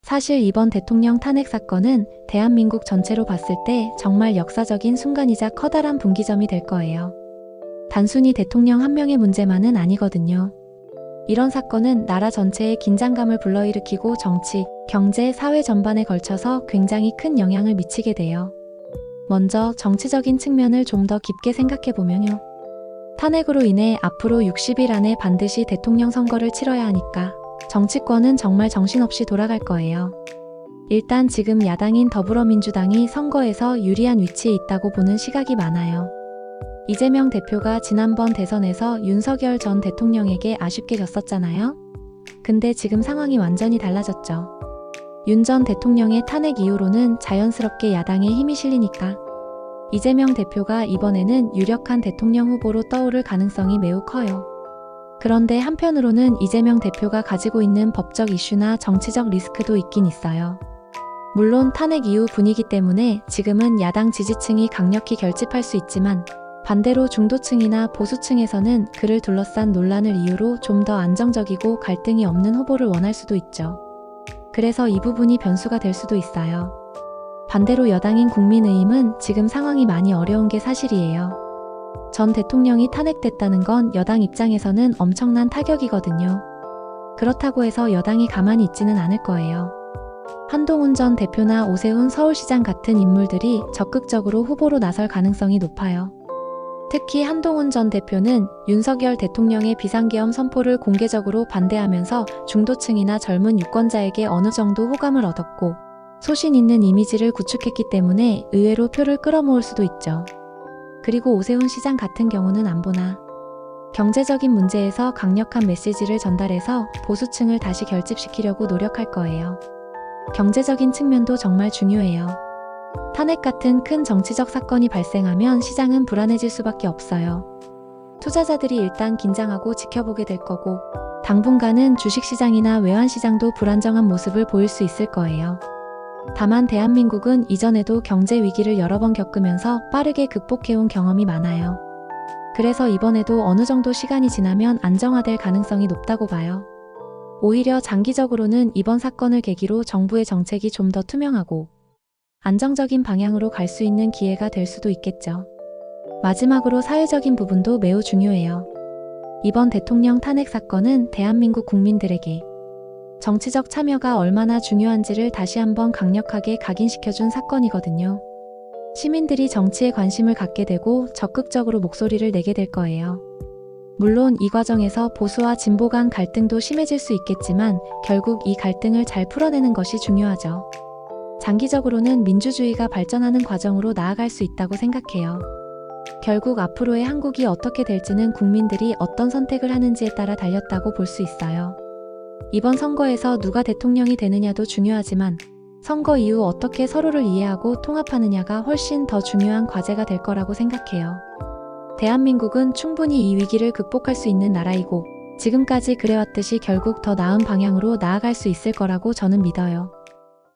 사실 이번 대통령 탄핵 사건은 대한민국 전체로 봤을 때 정말 역사적인 순간이자 커다란 분기점이 될 거예요. 단순히 대통령 한 명의 문제만은 아니거든요. 이런 사건은 나라 전체에 긴장감을 불러일으키고 정치, 경제, 사회 전반에 걸쳐서 굉장히 큰 영향을 미치게 돼요. 먼저 정치적인 측면을 좀 더 깊게 생각해보면요. 탄핵으로 인해 앞으로 60일 안에 반드시 대통령 선거를 치러야 하니까 정치권은 정말 정신없이 돌아갈 거예요. 일단 지금 야당인 더불어민주당이 선거에서 유리한 위치에 있다고 보는 시각이 많아요. 이재명 대표가 지난번 대선에서 윤석열 전 대통령에게 아쉽게 졌었잖아요. 근데 지금 상황이 완전히 달라졌죠. 윤 전 대통령의 탄핵 이후로는 자연스럽게 야당에 힘이 실리니까 이재명 대표가 이번에는 유력한 대통령 후보로 떠오를 가능성이 매우 커요. 그런데 한편으로는 이재명 대표가 가지고 있는 법적 이슈나 정치적 리스크도 있긴 있어요. 물론 탄핵 이후 분위기 때문에 지금은 야당 지지층이 강력히 결집할 수 있지만 반대로 중도층이나 보수층에서는 그를 둘러싼 논란을 이유로 좀 더 안정적이고 갈등이 없는 후보를 원할 수도 있죠. 그래서 이 부분이 변수가 될 수도 있어요. 반대로 여당인 국민의힘은 지금 상황이 많이 어려운 게 사실이에요. 전 대통령이 탄핵됐다는 건 여당 입장에서는 엄청난 타격이거든요. 그렇다고 해서 여당이 가만히 있지는 않을 거예요. 한동훈 전 대표나 오세훈 서울시장 같은 인물들이 적극적으로 후보로 나설 가능성이 높아요. 특히 한동훈 전 대표는 윤석열 대통령의 비상계엄 선포를 공개적으로 반대하면서 중도층이나 젊은 유권자에게 어느 정도 호감을 얻었고 소신 있는 이미지를 구축했기 때문에 의외로 표를 끌어모을 수도 있죠. 그리고 오세훈 시장 같은 경우는 안보나 경제적인 문제에서 강력한 메시지를 전달해서 보수층을 다시 결집시키려고 노력할 거예요. 경제적인 측면도 정말 중요해요. 탄핵 같은 큰 정치적 사건이 발생하면 시장은 불안해질 수밖에 없어요. 투자자들이 일단 긴장하고 지켜보게 될 거고 당분간은 주식시장이나 외환시장도 불안정한 모습을 보일 수 있을 거예요. 다만 대한민국은 이전에도 경제 위기를 여러 번 겪으면서 빠르게 극복해온 경험이 많아요. 그래서 이번에도 어느 정도 시간이 지나면 안정화될 가능성이 높다고 봐요. 오히려 장기적으로는 이번 사건을 계기로 정부의 정책이 좀 더 투명하고 안정적인 방향으로 갈 수 있는 기회가 될 수도 있겠죠. 마지막으로 사회적인 부분도 매우 중요해요. 이번 대통령 탄핵 사건은 대한민국 국민들에게 정치적 참여가 얼마나 중요한지를 다시 한번 강력하게 각인시켜준 사건이거든요. 시민들이 정치에 관심을 갖게 되고 적극적으로 목소리를 내게 될 거예요. 물론 이 과정에서 보수와 진보 간 갈등도 심해질 수 있겠지만 결국 이 갈등을 잘 풀어내는 것이 중요하죠. 장기적으로는 민주주의가 발전하는 과정으로 나아갈 수 있다고 생각해요. 결국 앞으로의 한국이 어떻게 될지는 국민들이 어떤 선택을 하는지에 따라 달렸다고 볼 수 있어요. 이번 선거에서 누가 대통령이 되느냐도 중요하지만 선거 이후 어떻게 서로를 이해하고 통합하느냐가 훨씬 더 중요한 과제가 될 거라고 생각해요. 대한민국은 충분히 이 위기를 극복할 수 있는 나라이고 지금까지 그래왔듯이 결국 더 나은 방향으로 나아갈 수 있을 거라고 저는 믿어요.